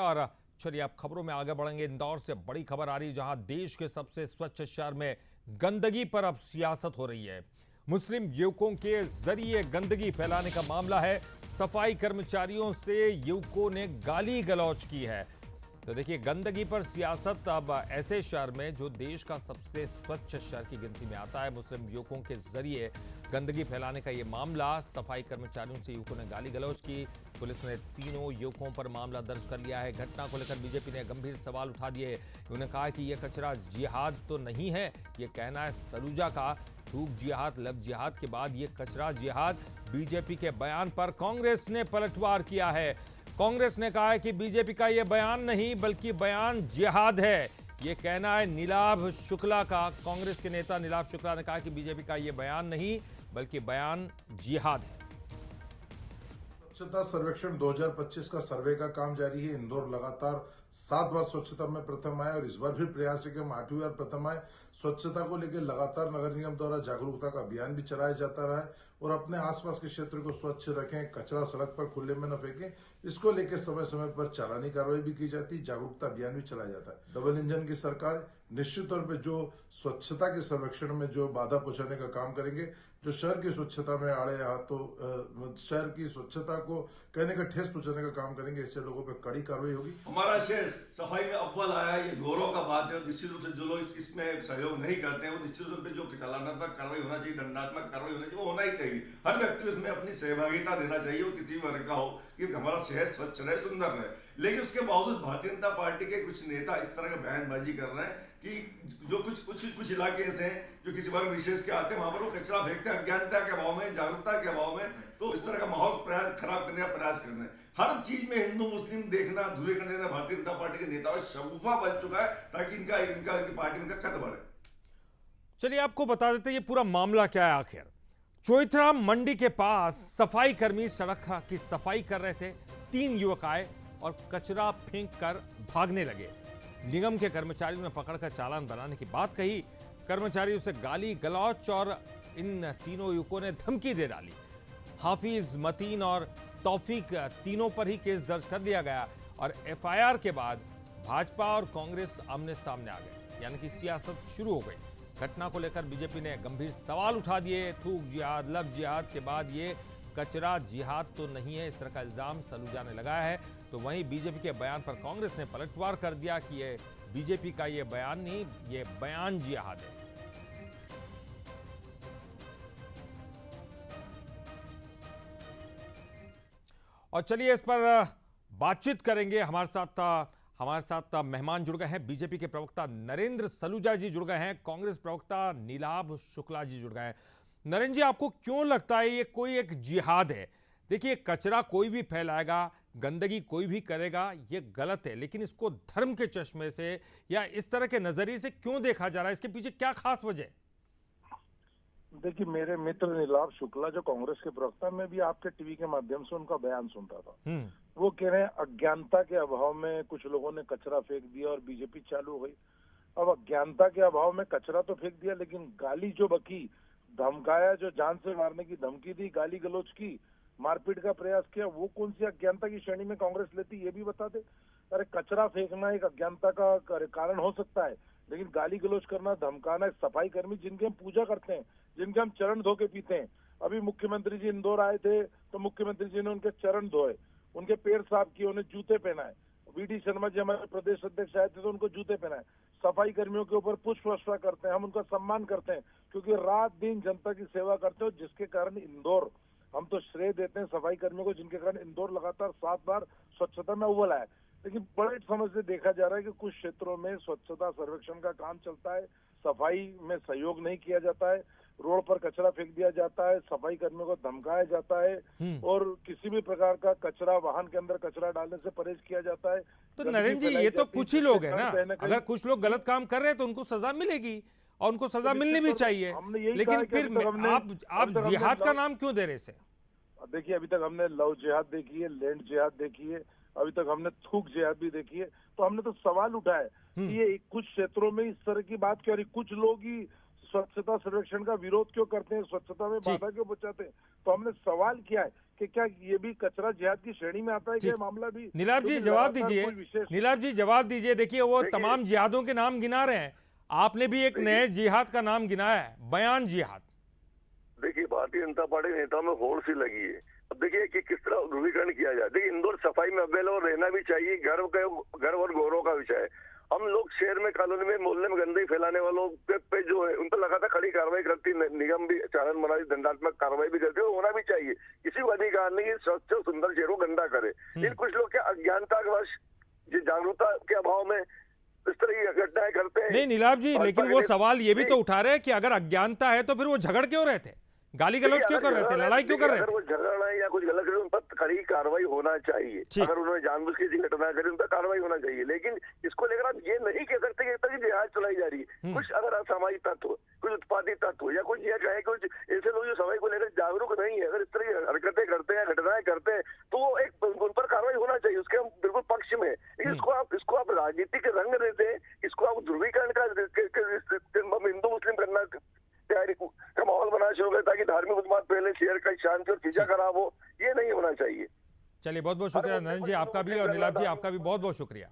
और चलिए आप खबरों में आगे बढ़ेंगे। इंदौर से बड़ी खबर आ रही है, जहां देश के सबसे स्वच्छ शहर में गंदगी पर अब सियासत हो रही है। मुस्लिम युवकों के जरिए गंदगी फैलाने का मामला है। सफाई कर्मचारियों से युवकों ने गाली गलौज की है। तो देखिए, गंदगी पर सियासत अब ऐसे शहर में जो देश का सबसे स्वच्छ शहर की गिनती में आता है, मुस्लिम युवकों के जरिए गंदगी फैलाने का ये मामला। सफाई कर्मचारियों से युवकों ने गाली गलौज की। पुलिस ने तीनों युवकों पर मामला दर्ज कर लिया है। घटना को लेकर बीजेपी ने गंभीर सवाल उठा दिए। उन्होंने कहा कि यह कचरा जिहाद तो नहीं है, ये कहना है सलूजा का। थूक जिहाद, लब जिहाद के बाद ये कचरा जिहाद। बीजेपी के बयान पर कांग्रेस ने पलटवार किया है। कांग्रेस ने कहा है कि बीजेपी का यह बयान नहीं बल्कि बयान जिहाद है, यह कहना है नीलाभ शुक्ला का। कांग्रेस के नेता नीलाभ शुक्ला ने कहा कि बीजेपी का यह बयान नहीं बल्कि बयान जिहाद है। स्वच्छता सर्वेक्षण 2025 का सर्वे का काम जारी है। इंदौर लगातार 7 बार स्वच्छता में प्रथम आए और इस बार भी प्रयास है कि हम 8वीं बार प्रथम आए। स्वच्छता को लेकर लगातार नगर निगम द्वारा जागरूकता का अभियान भी चलाया जाता रहा है और अपने आसपास के क्षेत्र को स्वच्छ रखें, कचरा सड़क पर खुले में न फेंकें, इसको लेकर समय समय पर चालानी कार्रवाई भी की जाती है, जागरूकता अभियान भी चलाया जाता है। डबल इंजन की सरकार निश्चित तौर पर जो स्वच्छता के सर्वेक्षण में जो बाधा पहुंचाने का काम करेंगे, जो शहर की स्वच्छता में आड़े हाथों शहर की स्वच्छता को कहने का ठेस पहुंचाने का काम करेंगे, ऐसे लोगों पर कड़ी कार्रवाई होगी। हमारा शहर सफाई में अव्वल आया है, ये गौरव का बात है। निश्चित रूप से जो लोग इसमें सहयोग नहीं करते हैं, वो निश्चित रूप से जो चालनात्मक कार्रवाई होना चाहिए, दंडात्मक कार्रवाई होना चाहिए, वो होना ही चाहिए। हर व्यक्ति उसमें अपनी सहभागिता देना चाहिए, वो किसी वर्ग का हो, कि हमारा शहर स्वच्छ रहे, सुंदर रहे। लेकिन उसके बावजूद भारतीय जनता पार्टी के कुछ नेता इस तरह का बयानबाजी कर रहे हैं कि जो कुछ इलाके ऐसे हैं जो किसी वर्ग विशेष के आते हैं, वहां पर वो कचरा फेंकते हैं अज्ञानता के अभाव में, जागरूकता के अभाव में। तो इस तरह का माहौल खराब करने का प्रयास कर रहे हैं। हर चीज में हिंदू मुस्लिम देखना, धुरे कर देना भारतीय जनता पार्टी के नेताओं शगुफा बन चुका है, ताकि इनका पार्टी में कद बढ़े। चलिए आपको बता देते ये पूरा मामला क्या है। आखिर चोइथरा मंडी के पास सफाई कर्मी सड़क की सफाई कर रहे थे। 3 युवक आए और कचरा फेंक कर भागने लगे। निगम के कर्मचारियों ने पकड़कर चालान बनाने की बात कही। कर्मचारियों से गाली गलौच और इन तीनों युवकों ने धमकी दे डाली। हाफिज, मतीन और तौफीक तीनों पर ही केस दर्ज कर दिया गया और एफआईआर के बाद भाजपा और कांग्रेस आमने सामने आ गए, यानी कि सियासत शुरू हो गई। घटना को लेकर बीजेपी ने गंभीर सवाल उठा दिए। थूक जिहाद, लब जिहाद के बाद ये कचरा जिहाद तो नहीं है, इस तरह का इल्जाम सलूजा ने लगाया है। तो वहीं बीजेपी के बयान पर कांग्रेस ने पलटवार कर दिया कि ये बीजेपी का ये बयान नहीं, ये बयान जिहाद है। और चलिए इस पर बातचीत करेंगे। हमारे साथ मेहमान जुड़ गए हैं। बीजेपी के प्रवक्ता नरेंद्र सलूजा जी जुड़ गए हैं, कांग्रेस प्रवक्ता नीलाभ शुक्ला जी जुड़ गए हैं। नरेंद्र जी, आपको क्यों लगता है ये कोई एक जिहाद है? देखिए, कचरा कोई भी फैलाएगा, गंदगी कोई भी करेगा, ये गलत है, लेकिन इसको धर्म के चश्मे से या इस तरह के नजरिए से क्यों देखा जा रहा है? इसके पीछे क्या खास वजह है? देखिए, मेरे मित्र नीलाभ शुक्ला जो कांग्रेस के प्रवक्ता, मैं भी आपके टीवी के माध्यम से उनका बयान सुनता था। वो कह रहे हैं अज्ञानता के अभाव में कुछ लोगों ने कचरा फेंक दिया और बीजेपी चालू हो गई। अब अज्ञानता के अभाव में कचरा तो फेंक दिया, लेकिन गाली जो बकी, धमकाया, जो जान से मारने की धमकी दी, गाली गलौज की, मारपीट का प्रयास किया, वो कौन सी अज्ञानता की श्रेणी में कांग्रेस लेती, ये भी बता दे। अरे, कचरा फेंकना एक अज्ञानता का कारण हो सकता है, लेकिन गाली गलौज करना, धमकाना, सफाई कर्मी जिनके हम पूजा करते हैं, जिनके हम चरण धो के पीते हैं। अभी मुख्यमंत्री जी इंदौर आए थे तो मुख्यमंत्री जी ने उनके चरण धोए, उनके पैर साफ किए, उन्हें जूते पहनाए। वीडी शर्मा जी हमारे प्रदेश अध्यक्ष आए थे तो उनको जूते पहनाए। सफाई कर्मियों के ऊपर पुष्प वर्षा करते हैं, हम उनका सम्मान करते हैं, क्योंकि रात दिन जनता की सेवा करते हैं, जिसके कारण इंदौर, हम तो श्रेय देते हैं सफाई कर्मियों को, जिनके कारण इंदौर लगातार 7 बार स्वच्छता में अव्वल आया। लेकिन बड़े समय से देखा जा रहा है कि कुछ क्षेत्रों में स्वच्छता सर्वेक्षण का काम चलता है, सफाई में सहयोग नहीं किया जाता है, रोड पर कचरा फेंक दिया जाता है, सफाई कर्मियों को धमकाया जाता है और किसी भी प्रकार का कचरा, वाहन के अंदर कचरा डालने से परहेज किया जाता है। तो नरेंद्र जी, ये तो कुछ ही लोग हैं ना, अगर कुछ लोग गलत काम कर रहे हैं तो उनको सजा मिलेगी और उनको सजा मिलनी भी चाहिए, लेकिन फिर आप जिहाद का नाम क्यों दे रहे हैं? देखिए, अभी तक हमने लव जिहाद देखी है, लैंड जिहाद देखी है, अभी तक हमने थूक जिहाद भी देखी है। तो हमने तो सवाल उठाया कि ये कुछ क्षेत्रों में इस तरह की बात क्यों, कुछ लोग ही स्वच्छता सर्वेक्षण का विरोध क्यों करते हैं, स्वच्छता में जी। बाधा क्यों बचाते हैं? तो हमने सवाल किया है कि क्या ये भी कचरा जिहाद की श्रेणी में आता है कि जी। ये मामला भी? नीलाभ जी क्योंकि जवाब लगातार दीजिए, कोई विशेष नीलाभ जी जवाब दीजिए। देखिए वो तमाम जिहादों के नाम गिना रहे हैं, आपने भी एक नए जिहाद का नाम गिनाया है, बयान जिहाद। देखिए भारतीय जनता पार्टी के नेताओं में होड़ सी लगी है। अब देखिए कि किस तरह ध्रुवीकरण किया जाए। देखिए इंदौर सफाई में अव्वल और रहना भी चाहिए, गर्व और गौरव का विषय है। हम लोग शहर में, कॉलोनी में, मोहल्ले में गंदगी फैलाने वालों पे जो है उन पर लगातार खड़ी कार्रवाई करती, निगम भी चालन बना, दंडात्मक कार्रवाई भी करती है, होना भी चाहिए। किसी को अधिकार नहीं है स्वच्छ और सुंदर शहर को गंदा करे। लेकिन कुछ लोग क्या अज्ञानता के वश, जागरूकता के अभाव में इस तरह की घटनाएं करते हैं। नहीं नीलाभ जी, लेकिन वो सवाल ये भी तो उठा रहे हैं कि अगर अज्ञानता है तो फिर वो झगड़ क्यों रहे थे, गाली गलौज क्यों कर रहे थे, लड़ाई क्यों कर रहे अगर थे? वो झगड़ा है या कुछ गलत करे उन पर कड़ी कार्रवाई होना चाहिए। ठीक। अगर उन्होंने जानबूझ के ऐसी घटना करी उन पर कार्रवाई होना चाहिए। लेकिन इसको लेकर आप ये नहीं कह सकते कि इस तरह की जिहाद चलाई जा रही है। कुछ अगर असामाजिक तत्व, कुछ उत्पादी तत्व या कुछ ये कहे कुछ ऐसे लोग जो सफाई को लेकर जागरूक नहीं है, अगर इस तरह की हरकतें करते हैं, घटनाएं करते हैं, तो वो एक उन पर कार्रवाई होना चाहिए, उसके हम बिल्कुल पक्ष में। लेकिन इसको आप राजनीतिक रंग देते हैं, इसको आप ध्रुवीकरण का हिंदू मुस्लिम करना तैयारी का माहौल बनाना शुरू करे ताकि धार्मिक उत्पाद पहले शहर का शांति और फिजा खराब हो, ये नहीं होना चाहिए। चलिए बहुत बहुत शुक्रिया नरेंद्र जी आपका भी, और नीलाभ जी आपका भी बहुत बहुत शुक्रिया।